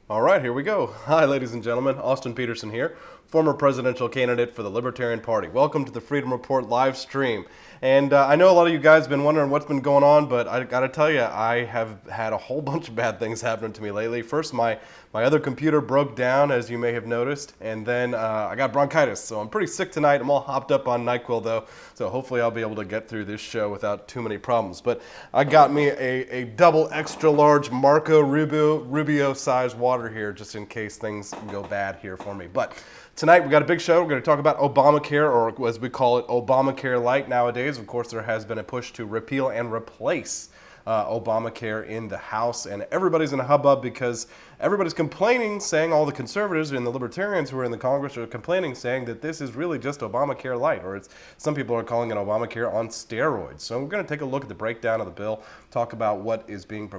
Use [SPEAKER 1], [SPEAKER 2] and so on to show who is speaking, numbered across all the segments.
[SPEAKER 1] All right, here we go. Hi, ladies and gentlemen. Austin Petersen here, former presidential candidate for the Libertarian Party. Welcome to the Freedom Report live stream. And I know a lot of you guys have been wondering what's been going on, but I got to tell you, I have had a whole bunch of bad things happening to me lately. First, my other computer broke down, as you may have noticed, and then I got bronchitis, so I'm pretty sick tonight. I'm all hopped up on NyQuil, though, so hopefully I'll be able to get through this show without too many problems. But I got me a double extra large Marco Rubio-sized water here, just in case things go bad here for me. But tonight we got a big show. We're going to talk about Obamacare, or as we call it, Obamacare Lite nowadays. Of course, there has been a push to repeal and replace Obamacare in the House, and everybody's in a hubbub because everybody's complaining, saying all the conservatives and the libertarians who are in the Congress are complaining, saying that this is really just Obamacare Lite, or some people are calling it Obamacare on steroids. So we're going to take a look at the breakdown of the bill, talk about what is being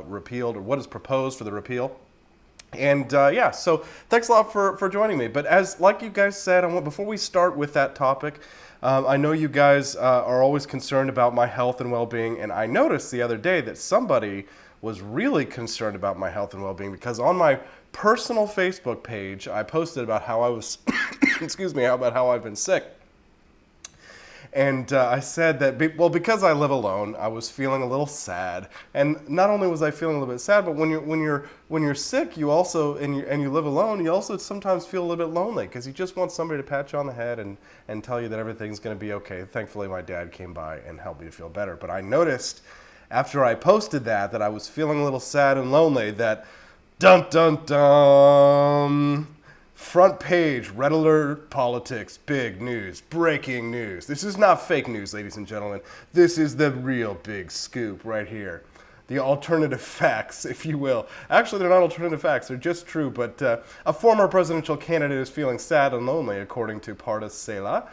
[SPEAKER 1] repealed, or what is proposed for the repeal. And yeah, so thanks a lot for joining me. But like you guys said, before we start with that topic, I know you guys are always concerned about my health and well-being, and I noticed the other day that somebody was really concerned about my health and well-being because on my personal Facebook page, I posted about how I was, about how I've been sick. And I said that, because I live alone, I was feeling a little sad. And not only was I feeling a little bit sad, but when you're sick, you also and you live alone, you also sometimes feel a little bit lonely because you just want somebody to pat you on the head and tell you that everything's going to be okay. Thankfully, my dad came by and helped me to feel better. But I noticed after I posted that I was feeling a little sad and lonely. That dun dun dun. Front page, red alert, politics, big news, breaking news. This is not fake news, ladies and gentlemen. This is the real big scoop right here. The alternative facts, if you will. Actually, they're not alternative facts, they're just true, but a former presidential candidate is feeling sad and lonely, according to Parda Sela,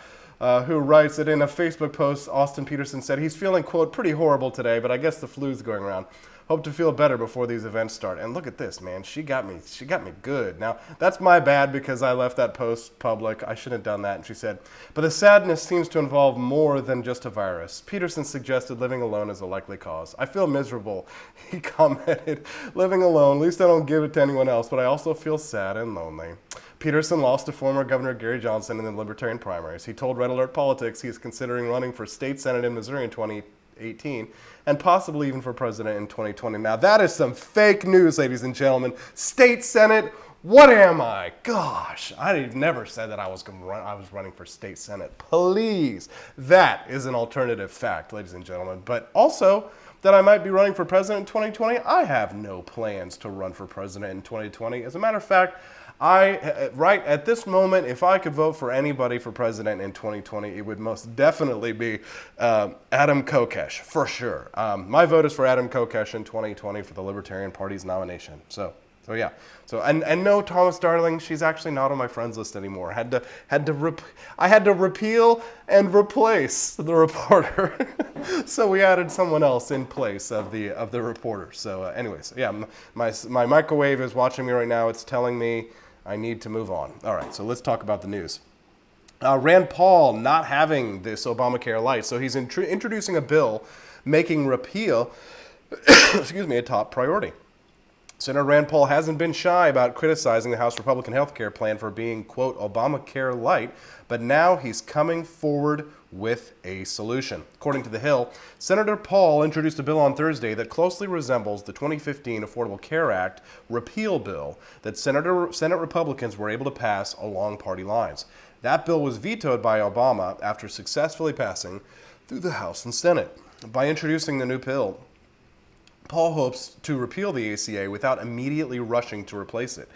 [SPEAKER 1] who writes that in a Facebook post, Austin Petersen said he's feeling, quote, pretty horrible today, but I guess the flu's going around. Hope to feel better before these events start. And look at this, man. She got me good. Now, that's my bad because I left that post public. I shouldn't have done that. And she said, but the sadness seems to involve more than just a virus. Petersen suggested living alone is a likely cause. I feel miserable. He commented, living alone, at least I don't give it to anyone else, but I also feel sad and lonely. Petersen lost to former Governor Gary Johnson in the Libertarian primaries. He told Red Alert Politics he is considering running for state senate in Missouri in 2018 and possibly even for president in 2020. Now that is some fake news, ladies and gentlemen. State senate, what am I? Gosh, I never said that I was running for state senate. Please, that is an alternative fact, ladies and gentlemen. But also that I might be running for president in 2020. I have no plans to run for president in 2020. As a matter of fact, right at this moment, if I could vote for anybody for president in 2020, it would most definitely be Adam Kokesh, for sure. My vote is for Adam Kokesh in 2020 for the Libertarian Party's nomination. So yeah. And no, Thomas Darling, she's actually not on my friends list anymore. I had to repeal and replace the reporter. So we added someone else in place of the reporter. So anyways, yeah, my microwave is watching me right now. It's telling me I need to move on. All right, so let's talk about the news. Rand Paul not having this Obamacare Lite, so he's introducing a bill making repeal, a top priority. Senator Rand Paul hasn't been shy about criticizing the House Republican health care plan for being, quote, Obamacare Lite, but now he's coming forward with a solution. According to The Hill, Senator Paul introduced a bill on Thursday that closely resembles the 2015 Affordable Care Act repeal bill that Senate Republicans were able to pass along party lines. That bill was vetoed by Obama after successfully passing through the House and Senate. By introducing the new bill, Paul hopes to repeal the ACA without immediately rushing to replace it.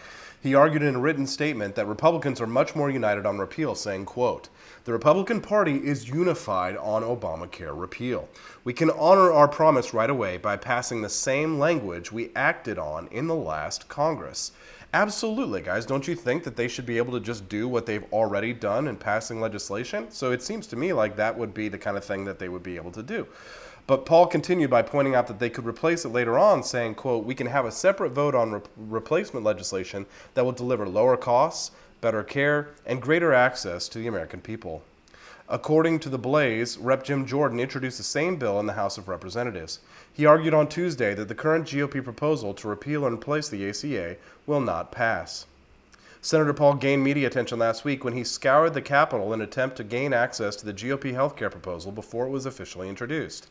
[SPEAKER 1] He argued in a written statement that Republicans are much more united on repeal, saying, quote, the Republican Party is unified on Obamacare repeal. We can honor our promise right away by passing the same language we acted on in the last Congress. Absolutely, guys. Don't you think that they should be able to just do what they've already done in passing legislation? So it seems to me like that would be the kind of thing that they would be able to do. But Paul continued by pointing out that they could replace it later on, saying, quote, we can have a separate vote on replacement legislation that will deliver lower costs, better care, and greater access to the American people. According to The Blaze, Rep. Jim Jordan introduced the same bill in the House of Representatives. He argued on Tuesday that the current GOP proposal to repeal and replace the ACA will not pass. Senator Paul gained media attention last week when he scoured the Capitol in an attempt to gain access to the GOP healthcare proposal before it was officially introduced.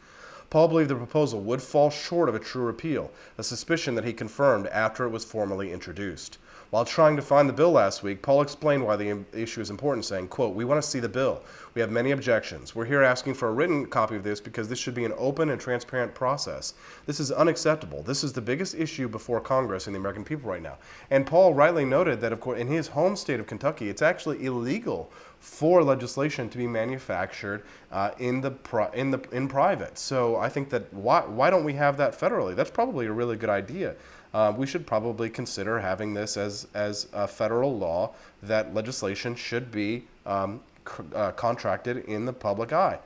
[SPEAKER 1] Paul believed the proposal would fall short of a true repeal, a suspicion that he confirmed after it was formally introduced. While trying to find the bill last week, Paul explained why the issue is important, saying, quote, "We want to see the bill. We have many objections. We're here asking for a written copy of this because this should be an open and transparent process. This is unacceptable. This is the biggest issue before Congress and the American people right now." And Paul rightly noted that, of course, in his home state of Kentucky, it's actually illegal for legislation to be manufactured in private. So I think that why don't we have that federally? That's probably a really good idea. We should probably consider having this as a federal law that legislation should be contracted in the public eye.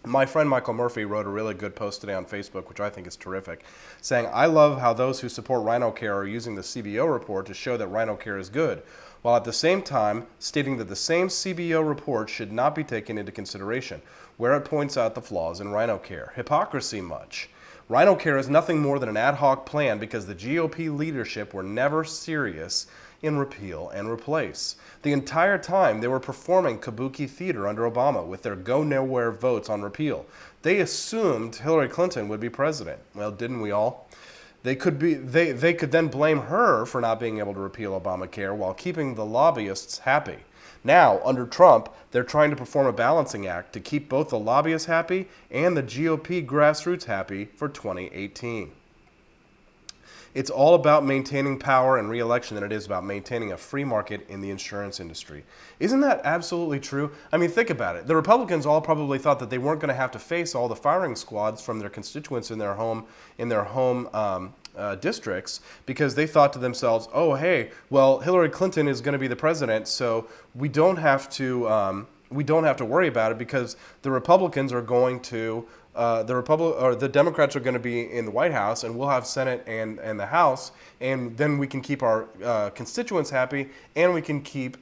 [SPEAKER 1] My friend Michael Murphy wrote a really good post today on Facebook, which I think is terrific, saying, "I love how those who support RhinoCare are using the CBO report to show that RhinoCare is good, while at the same time stating that the same CBO report should not be taken into consideration, where it points out the flaws in RhinoCare. Hypocrisy much. RhinoCare is nothing more than an ad hoc plan because the GOP leadership were never serious in repeal and replace. The entire time they were performing kabuki theater under Obama with their go-nowhere votes on repeal. They assumed Hillary Clinton would be president. Well, didn't we all? They could then blame her for not being able to repeal Obamacare while keeping the lobbyists happy. Now, under Trump, they're trying to perform a balancing act to keep both the lobbyists happy and the GOP grassroots happy for 2018. It's all about maintaining power and re-election than it is about maintaining a free market in the insurance industry. Isn't that absolutely true? I mean, think about it. The Republicans all probably thought that they weren't going to have to face all the firing squads from their constituents in their home districts because they thought to themselves, "Oh, hey, well, Hillary Clinton is going to be the president, so we don't have to worry about it because the Republicans are going to." The Democrats are going to be in the White House, and we'll have Senate and the House, and then we can keep our constituents happy, and we can keep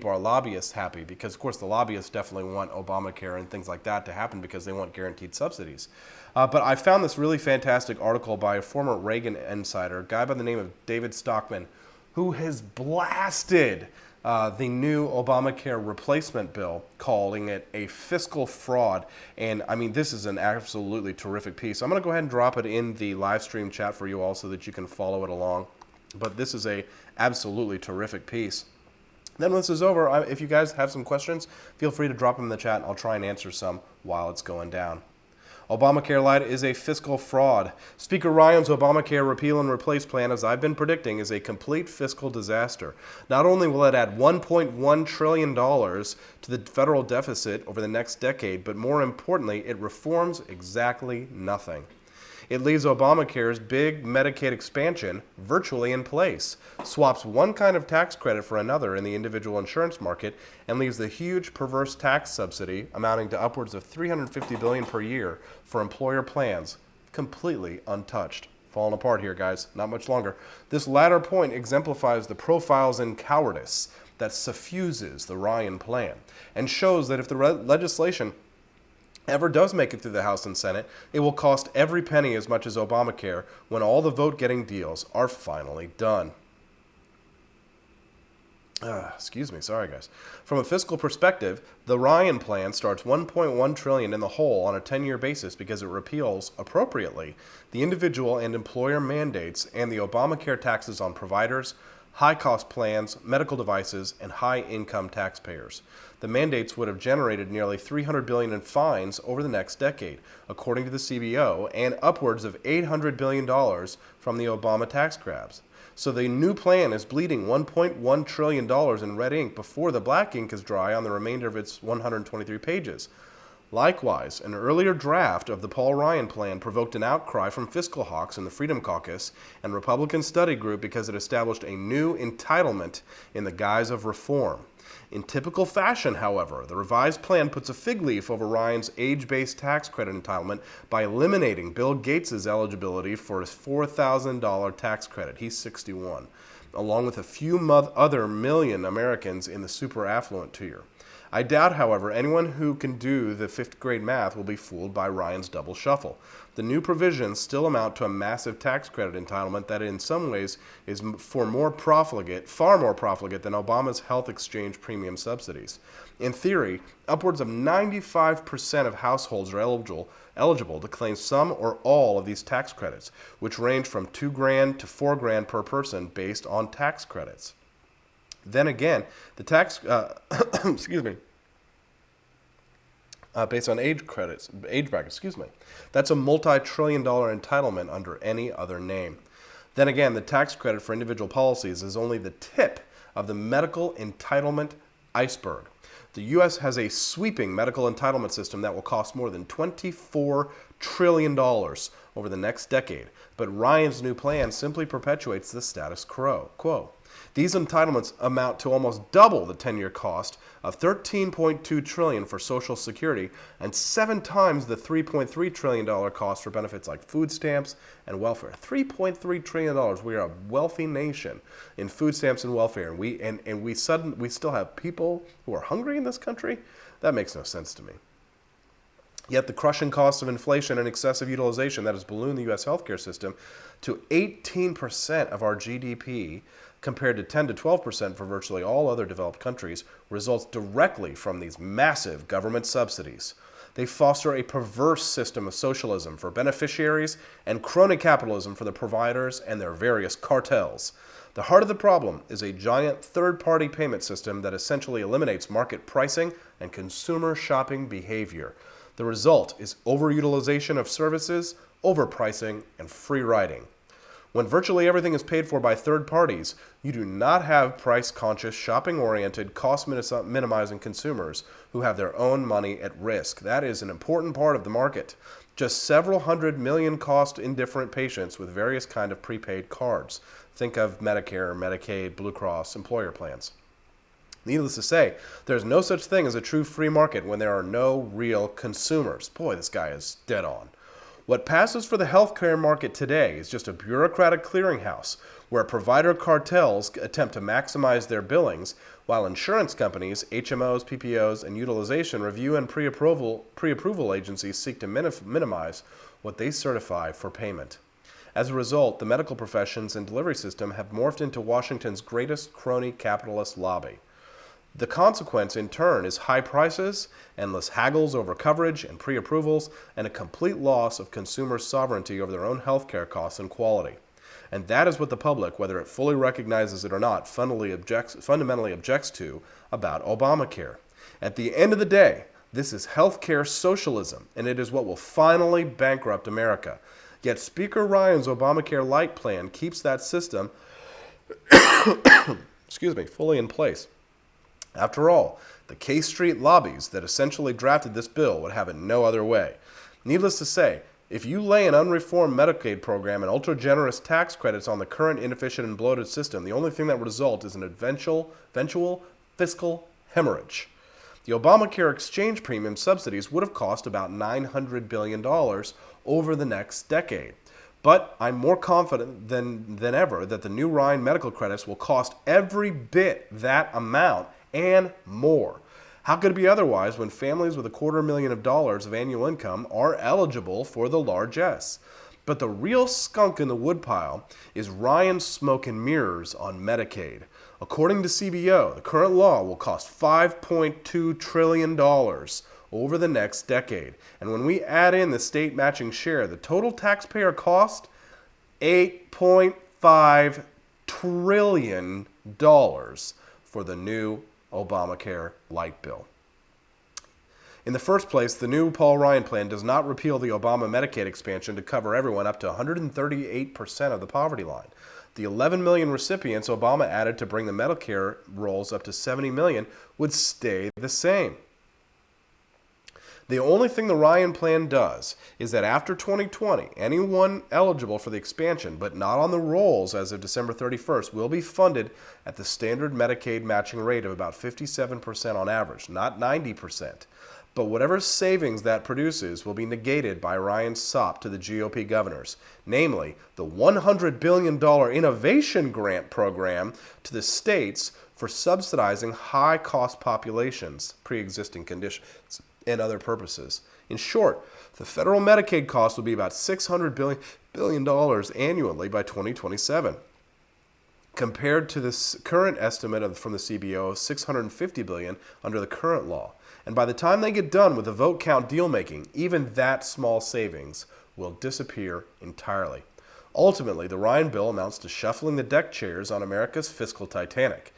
[SPEAKER 1] our lobbyists happy because, of course, the lobbyists definitely want Obamacare and things like that to happen because they want guaranteed subsidies. But I found this really fantastic article by a former Reagan insider, a guy by the name of David Stockman, who has blasted the new Obamacare replacement bill, calling it a fiscal fraud. And I mean, this is an absolutely terrific piece. I'm going to go ahead and drop it in the live stream chat for you all so that you can follow it along. But this is a absolutely terrific piece. Then when this is over, if you guys have some questions, feel free to drop them in the chat and I'll try and answer some while it's going down. Obamacare Lite is a fiscal fraud. Speaker Ryan's Obamacare repeal and replace plan, as I've been predicting, is a complete fiscal disaster. Not only will it add $1.1 trillion to the federal deficit over the next decade, but more importantly, it reforms exactly nothing. It leaves Obamacare's big Medicaid expansion virtually in place, swaps one kind of tax credit for another in the individual insurance market, and leaves the huge perverse tax subsidy amounting to upwards of $350 billion per year for employer plans completely untouched. Falling apart here, guys. Not much longer. This latter point exemplifies the profiles in cowardice that suffuses the Ryan plan and shows that if the legislation ever does make it through the House and Senate, it will cost every penny as much as Obamacare when all the vote-getting deals are finally done. Excuse me, sorry guys. From a fiscal perspective, the Ryan plan starts $1.1 trillion in the hole on a 10-year basis because it repeals appropriately the individual and employer mandates and the Obamacare taxes on providers, high-cost plans, medical devices, and high-income taxpayers. The mandates would have generated nearly $300 billion in fines over the next decade, according to the CBO, and upwards of $800 billion from the Obama tax grabs. So the new plan is bleeding $1.1 trillion in red ink before the black ink is dry on the remainder of its 123 pages. Likewise, an earlier draft of the Paul Ryan plan provoked an outcry from fiscal hawks in the Freedom Caucus and Republican Study Group because it established a new entitlement in the guise of reform. In typical fashion, however, the revised plan puts a fig leaf over Ryan's age-based tax credit entitlement by eliminating Bill Gates' eligibility for his $4,000 tax credit. He's 61, along with a few other million Americans in the super affluent tier. I doubt, however, anyone who can do the fifth grade math will be fooled by Ryan's double shuffle. The new provisions still amount to a massive tax credit entitlement that in some ways is far more profligate than Obama's health exchange premium subsidies. In theory, upwards of 95% of households are eligible to claim some or all of these tax credits, which range from $2,000 to $4,000 per person based on tax credits. Then again, the tax, excuse me, based on age brackets, That's a multi-trillion-dollar entitlement under any other name. Then again, the tax credit for individual policies is only the tip of the medical entitlement iceberg. The U.S. has a sweeping medical entitlement system that will cost more than $24 trillion over the next decade, but Ryan's new plan simply perpetuates the status quo. These entitlements amount to almost double the 10-year cost of $13.2 trillion for Social Security and 7 times the $3.3 trillion cost for benefits like food stamps and welfare. $3.3 trillion. We are a wealthy nation in food stamps and welfare, and we still have people who are hungry in this country? That makes no sense to me. Yet the crushing costs of inflation and excessive utilization that has ballooned the U.S. healthcare system to 18% of our GDP, compared to 10 to 12% for virtually all other developed countries, results directly from these massive government subsidies. They foster a perverse system of socialism for beneficiaries and crony capitalism for the providers and their various cartels. The heart of the problem is a giant third-party payment system that essentially eliminates market pricing and consumer shopping behavior. The result is overutilization of services, overpricing, and free riding. When virtually everything is paid for by third parties, you do not have price-conscious, shopping-oriented, cost-minimizing consumers who have their own money at risk. That is an important part of the market. Just several hundred million cost-indifferent patients with various kinds of prepaid cards. Think of Medicare, Medicaid, Blue Cross, employer plans. Needless to say, there's no such thing as a true free market when there are no real consumers. Boy, this guy is dead on. What passes for the healthcare market today is just a bureaucratic clearinghouse where provider cartels attempt to maximize their billings while insurance companies, HMOs, PPOs, and utilization review and pre-approval agencies seek to minimize what they certify for payment. As a result, the medical professions and delivery system have morphed into Washington's greatest crony capitalist lobby. The consequence, in turn, is high prices, endless haggles over coverage and pre-approvals, and a complete loss of consumer sovereignty over their own healthcare costs and quality. And that is what the public, whether it fully recognizes it or not, fundamentally objects to about Obamacare. At the end of the day, this is healthcare socialism, and it is what will finally bankrupt America. Yet Speaker Ryan's Obamacare Lite plan keeps that system fully in place. After all, the K Street lobbies that essentially drafted this bill would have it no other way. Needless to say, if you lay an unreformed Medicaid program and ultra-generous tax credits on the current inefficient and bloated system, the only thing that would result is an eventual fiscal hemorrhage. The Obamacare exchange premium subsidies would have cost about $900 billion over the next decade. But I'm more confident than ever that the new Ryan medical credits will cost every bit that amount and more. How could it be otherwise when families with $250,000 of annual income are eligible for the largesse? But the real skunk in the woodpile is Ryan's smoke and mirrors on Medicaid. According to CBO, the current law will cost $5.2 trillion over the next decade. And when we add in the state matching share, the total taxpayer cost, $8.5 trillion for the new Obamacare Lite bill. In the first place, the new Paul Ryan plan does not repeal the Obama Medicaid expansion to cover everyone up to 138% of the poverty line. The 11 million recipients Obama added to bring the Medicare rolls up to 70 million would stay the same. The only thing the Ryan plan does is that after 2020, anyone eligible for the expansion but not on the rolls as of December 31st will be funded at the standard Medicaid matching rate of about 57% on average, not 90%. But whatever savings that produces will be negated by Ryan's sop to the GOP governors, namely the $100 billion innovation grant program to the states for subsidizing high-cost populations, pre-existing conditions, and other purposes. In short, the federal Medicaid cost will be about $600 billion annually by 2027, compared to the current estimate from the CBO of $650 billion under the current law. And by the time they get done with the vote count deal making, even that small savings will disappear entirely. Ultimately, the Ryan bill amounts to shuffling the deck chairs on America's fiscal Titanic.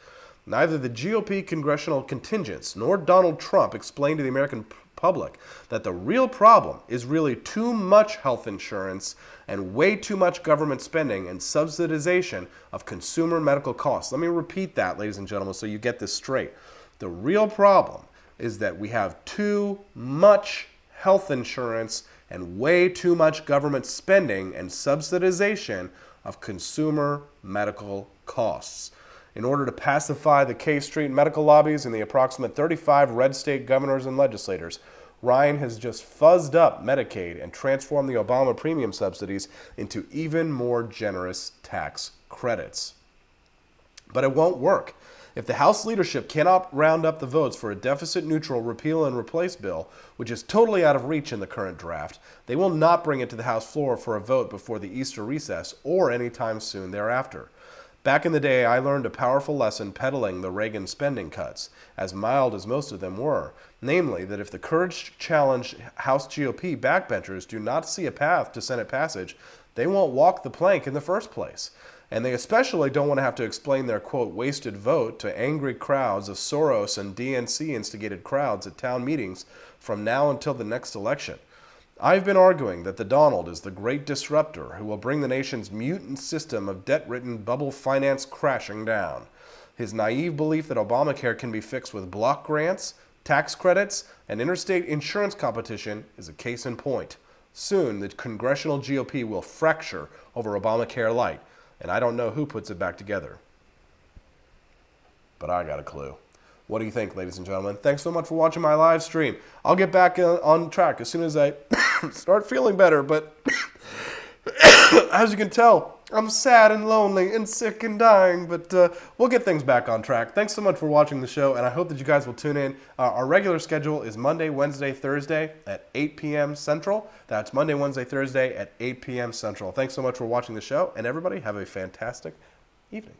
[SPEAKER 1] Neither the GOP congressional contingents nor Donald Trump explained to the American public that the real problem is really too much health insurance and way too much government spending and subsidization of consumer medical costs. Let me repeat that, ladies and gentlemen, so you get this straight. The real problem is that we have too much health insurance and way too much government spending and subsidization of consumer medical costs. In order to pacify the K Street medical lobbies and the approximate 35 red state governors and legislators, Ryan has just fuzzed up Medicaid and transformed the Obama premium subsidies into even more generous tax credits. But it won't work. If the House leadership cannot round up the votes for a deficit-neutral repeal and replace bill, which is totally out of reach in the current draft, they will not bring it to the House floor for a vote before the Easter recess or any time soon thereafter. Back in the day, I learned a powerful lesson peddling the Reagan spending cuts, as mild as most of them were, namely that if the courage-challenged House GOP backbenchers do not see a path to Senate passage, they won't walk the plank in the first place. And they especially don't want to have to explain their, quote, wasted vote to angry crowds of Soros and DNC-instigated crowds at town meetings from now until the next election. I've been arguing that the Donald is the great disruptor who will bring the nation's mutant system of debt-ridden bubble finance crashing down. His naive belief that Obamacare can be fixed with block grants, tax credits, and interstate insurance competition is a case in point. Soon, the congressional GOP will fracture over Obamacare Lite, and I don't know who puts it back together. But I got a clue. What do you think, ladies and gentlemen? Thanks so much for watching my live stream. I'll get back on track as soon as I start feeling better, but as you can tell, I'm sad and lonely and sick and dying, but we'll get things back on track. Thanks so much for watching the show, and I hope that you guys will tune in. Our regular schedule is Monday, Wednesday, Thursday at 8 p.m. Central. That's Monday, Wednesday, Thursday at 8 p.m. Central. Thanks so much for watching the show, and everybody have a fantastic evening.